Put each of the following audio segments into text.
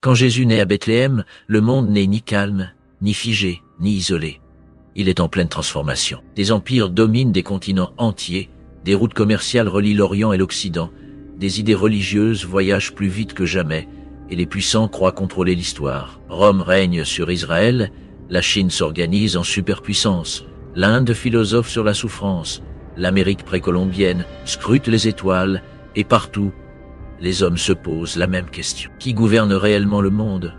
Quand Jésus naît à Bethléem, le monde n'est ni calme, ni figé, ni isolé. Il est en pleine transformation. Des empires dominent des continents entiers, des routes commerciales relient l'Orient et l'Occident, des idées religieuses voyagent plus vite que jamais, et les puissants croient contrôler l'histoire. Rome règne sur Israël, la Chine s'organise en superpuissance, l'Inde philosophe sur la souffrance, l'Amérique précolombienne scrute les étoiles, et partout, les hommes se posent la même question. Qui gouverne réellement le monde?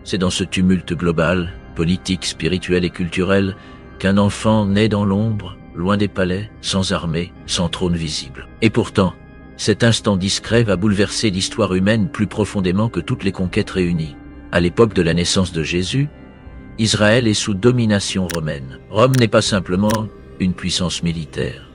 C'est dans ce tumulte global, politique, spirituel et culturel, qu'un enfant naît dans l'ombre, loin des palais, sans armée, sans trône visible. Et pourtant, cet instant discret va bouleverser l'histoire humaine plus profondément que toutes les conquêtes réunies. À l'époque de la naissance de Jésus, Israël est sous domination romaine. Rome n'est pas simplement une puissance militaire.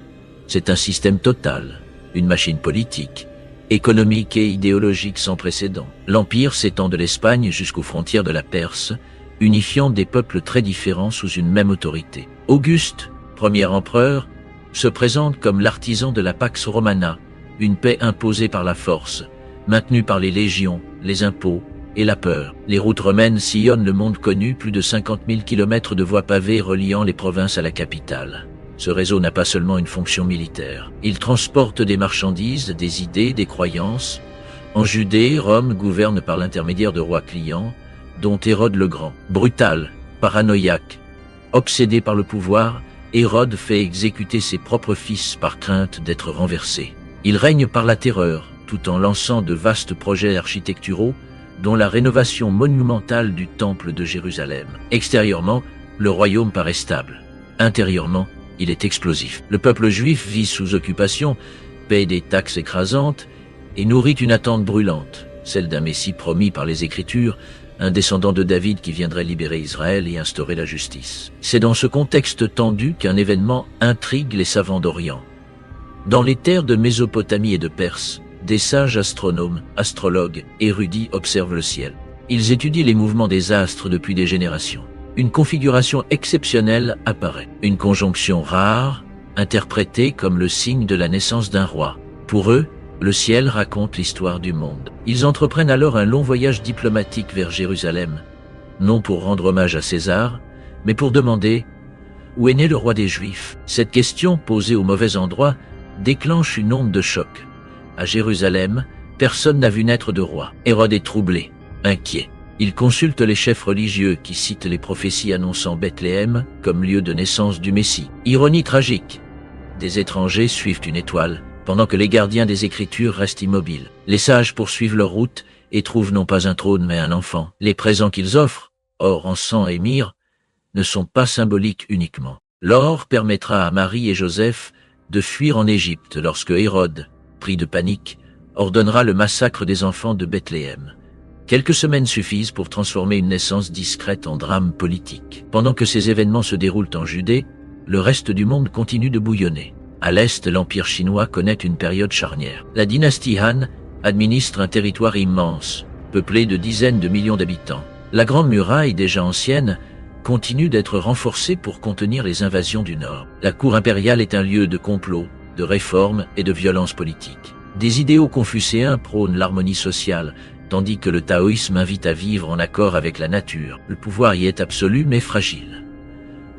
C'est un système total, une machine politique, économique et idéologique sans précédent. L'Empire s'étend de l'Espagne jusqu'aux frontières de la Perse, unifiant des peuples très différents sous une même autorité. Auguste, premier empereur, se présente comme l'artisan de la Pax Romana, une paix imposée par la force, maintenue par les légions, les impôts et la peur. Les routes romaines sillonnent le monde connu, plus de 50 000 kilomètres de voies pavées reliant les provinces à la capitale. Ce réseau n'a pas seulement une fonction militaire. Il transporte des marchandises, des idées, des croyances. En Judée, Rome gouverne par l'intermédiaire de rois clients, dont Hérode le Grand. Brutal, paranoïaque, obsédé par le pouvoir, Hérode fait exécuter ses propres fils par crainte d'être renversé. Il règne par la terreur, tout en lançant de vastes projets architecturaux, dont la rénovation monumentale du temple de Jérusalem. Extérieurement, le royaume paraît stable. Intérieurement, il est explosif. Le peuple juif vit sous occupation, paie des taxes écrasantes et nourrit une attente brûlante, celle d'un Messie promis par les Écritures, un descendant de David qui viendrait libérer Israël et instaurer la justice. C'est dans ce contexte tendu qu'un événement intrigue les savants d'Orient. Dans les terres de Mésopotamie et de Perse, des sages astronomes, astrologues, érudits observent le ciel. Ils étudient les mouvements des astres depuis des générations. Une configuration exceptionnelle apparaît. Une conjonction rare, interprétée comme le signe de la naissance d'un roi. Pour eux, le ciel raconte l'histoire du monde. Ils entreprennent alors un long voyage diplomatique vers Jérusalem, non pour rendre hommage à César, mais pour demander « Où est né le roi des Juifs ?» Cette question, posée au mauvais endroit, déclenche une onde de choc. À Jérusalem, personne n'a vu naître de roi. Hérode est troublé, inquiet. Il consulte les chefs religieux qui citent les prophéties annonçant Bethléem comme lieu de naissance du Messie. Ironie tragique. Des étrangers suivent une étoile, pendant que les gardiens des Écritures restent immobiles. Les sages poursuivent leur route et trouvent non pas un trône mais un enfant. Les présents qu'ils offrent, or, encens et myrrhe, ne sont pas symboliques uniquement. L'or permettra à Marie et Joseph de fuir en Égypte lorsque Hérode, pris de panique, ordonnera le massacre des enfants de Bethléem. Quelques semaines suffisent pour transformer une naissance discrète en drame politique. Pendant que ces événements se déroulent en Judée, le reste du monde continue de bouillonner. À l'est, l'Empire chinois connaît une période charnière. La dynastie Han administre un territoire immense, peuplé de dizaines de millions d'habitants. La Grande Muraille, déjà ancienne, continue d'être renforcée pour contenir les invasions du Nord. La cour impériale est un lieu de complot, de réforme et de violence politique. Des idéaux confucéens prônent l'harmonie sociale, tandis que le taoïsme invite à vivre en accord avec la nature. Le pouvoir y est absolu mais fragile.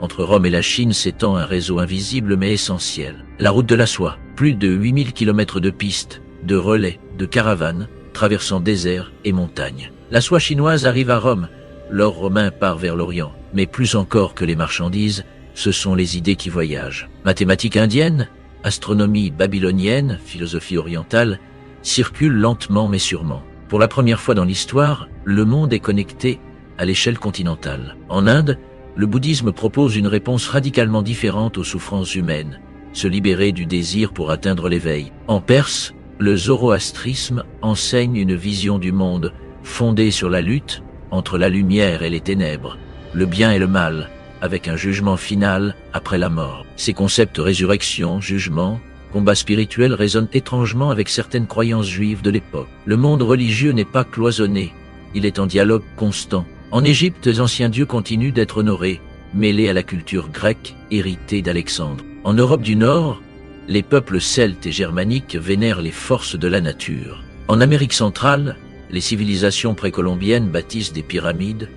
Entre Rome et la Chine s'étend un réseau invisible mais essentiel. La route de la soie, plus de 8000 km de pistes, de relais, de caravanes, traversant déserts et montagnes. La soie chinoise arrive à Rome, l'or romain part vers l'Orient, mais plus encore que les marchandises, ce sont les idées qui voyagent. Mathématiques indiennes, astronomie babylonienne, philosophie orientale, circulent lentement mais sûrement. Pour la première fois dans l'histoire, le monde est connecté à l'échelle continentale. En Inde, le bouddhisme propose une réponse radicalement différente aux souffrances humaines, se libérer du désir pour atteindre l'éveil. En Perse, le zoroastrisme enseigne une vision du monde fondée sur la lutte entre la lumière et les ténèbres, le bien et le mal, avec un jugement final après la mort. Ces concepts résurrection, jugement, combat spirituel résonnent étrangement avec certaines croyances juives de l'époque. Le monde religieux n'est pas cloisonné, il est en dialogue constant. En Égypte, les anciens dieux continuent d'être honorés, mêlés à la culture grecque héritée d'Alexandre. En Europe du Nord, les peuples celtes et germaniques vénèrent les forces de la nature. En Amérique centrale, Les civilisations précolombiennes bâtissent des pyramides,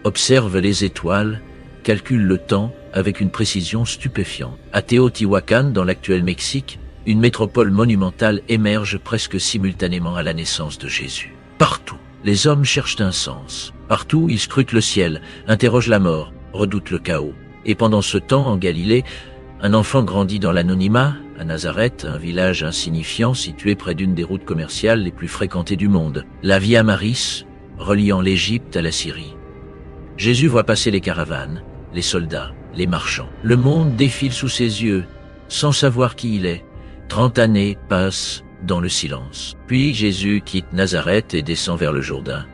observent les étoiles, calculent le temps avec une précision stupéfiante. À Teotihuacan, dans l'actuel Mexique, une métropole monumentale émerge presque simultanément à la naissance de Jésus. Partout, les hommes cherchent un sens. Partout, ils scrutent le ciel, interrogent la mort, redoutent le chaos. Et pendant ce temps, en Galilée, un enfant grandit dans l'anonymat, à Nazareth, un village insignifiant situé près d'une des routes commerciales les plus fréquentées du monde, la Via Maris, reliant l'Égypte à la Syrie. Jésus voit passer les caravanes, les soldats, les marchands. Le monde défile sous ses yeux, sans savoir qui il est. 30 années passent dans le silence. Puis Jésus quitte Nazareth et descend vers le Jourdain.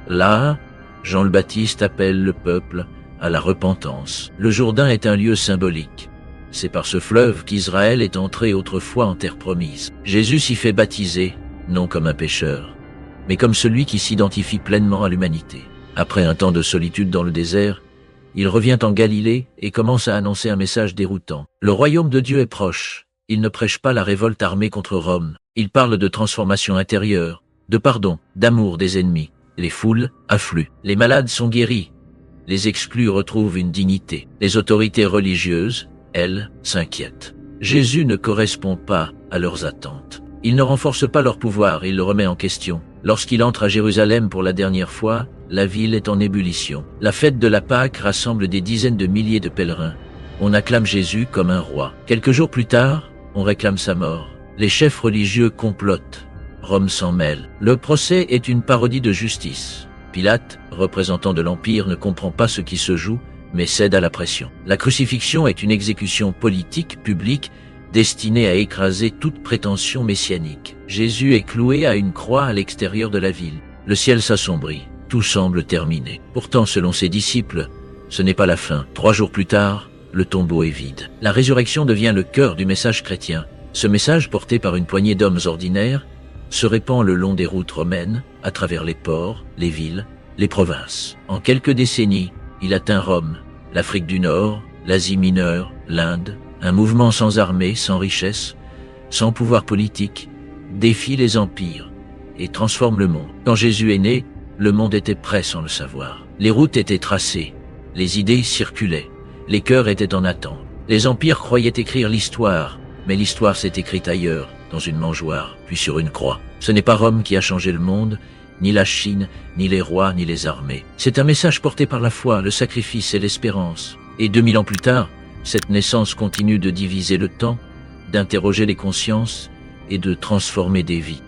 Là, Jean le Baptiste appelle le peuple à la repentance. Le Jourdain est un lieu symbolique. C'est par ce fleuve qu'Israël est entré autrefois en terre promise. Jésus s'y fait baptiser, non comme un pécheur, mais comme celui qui s'identifie pleinement à l'humanité. Après un temps de solitude dans le désert, il revient en Galilée et commence à annoncer un message déroutant. Le royaume de Dieu est proche. Il ne prêche pas la révolte armée contre Rome. Il parle de transformation intérieure, de pardon, d'amour des ennemis. Les foules affluent. Les malades sont guéris. Les exclus retrouvent une dignité. Les autorités religieuses, elles, s'inquiètent. Jésus ne correspond pas à leurs attentes. Il ne renforce pas leur pouvoir, il le remet en question. Lorsqu'il entre à Jérusalem pour la dernière fois, la ville est en ébullition. La fête de la Pâque rassemble des dizaines de milliers de pèlerins. On acclame Jésus comme un roi. Quelques jours plus tard, on réclame sa mort. Les chefs religieux complotent. Rome s'en mêle. Le procès est une parodie de justice. Pilate, représentant de l'Empire, ne comprend pas ce qui se joue, mais cède à la pression. La crucifixion est une exécution politique, publique, destinée à écraser toute prétention messianique. Jésus est cloué à une croix à l'extérieur de la ville. Le ciel s'assombrit. Tout semble terminé. Pourtant, selon ses disciples, ce n'est pas la fin. 3 jours plus tard, le tombeau est vide. La résurrection devient le cœur du message chrétien. Ce message, porté par une poignée d'hommes ordinaires, se répand le long des routes romaines, à travers les ports, les villes, les provinces. En quelques décennies, il atteint Rome, l'Afrique du Nord, l'Asie mineure, l'Inde. Un mouvement sans armée, sans richesse, sans pouvoir politique, défie les empires et transforme le monde. Quand Jésus est né, le monde était prêt sans le savoir. Les routes étaient tracées, les idées circulaient, les cœurs étaient en attente. Les empires croyaient écrire l'histoire, mais l'histoire s'est écrite ailleurs, dans une mangeoire, puis sur une croix. Ce n'est pas Rome qui a changé le monde, ni la Chine, ni les rois, ni les armées. C'est un message porté par la foi, le sacrifice et l'espérance. Et 2000 ans plus tard, cette naissance continue de diviser le temps, d'interroger les consciences et de transformer des vies.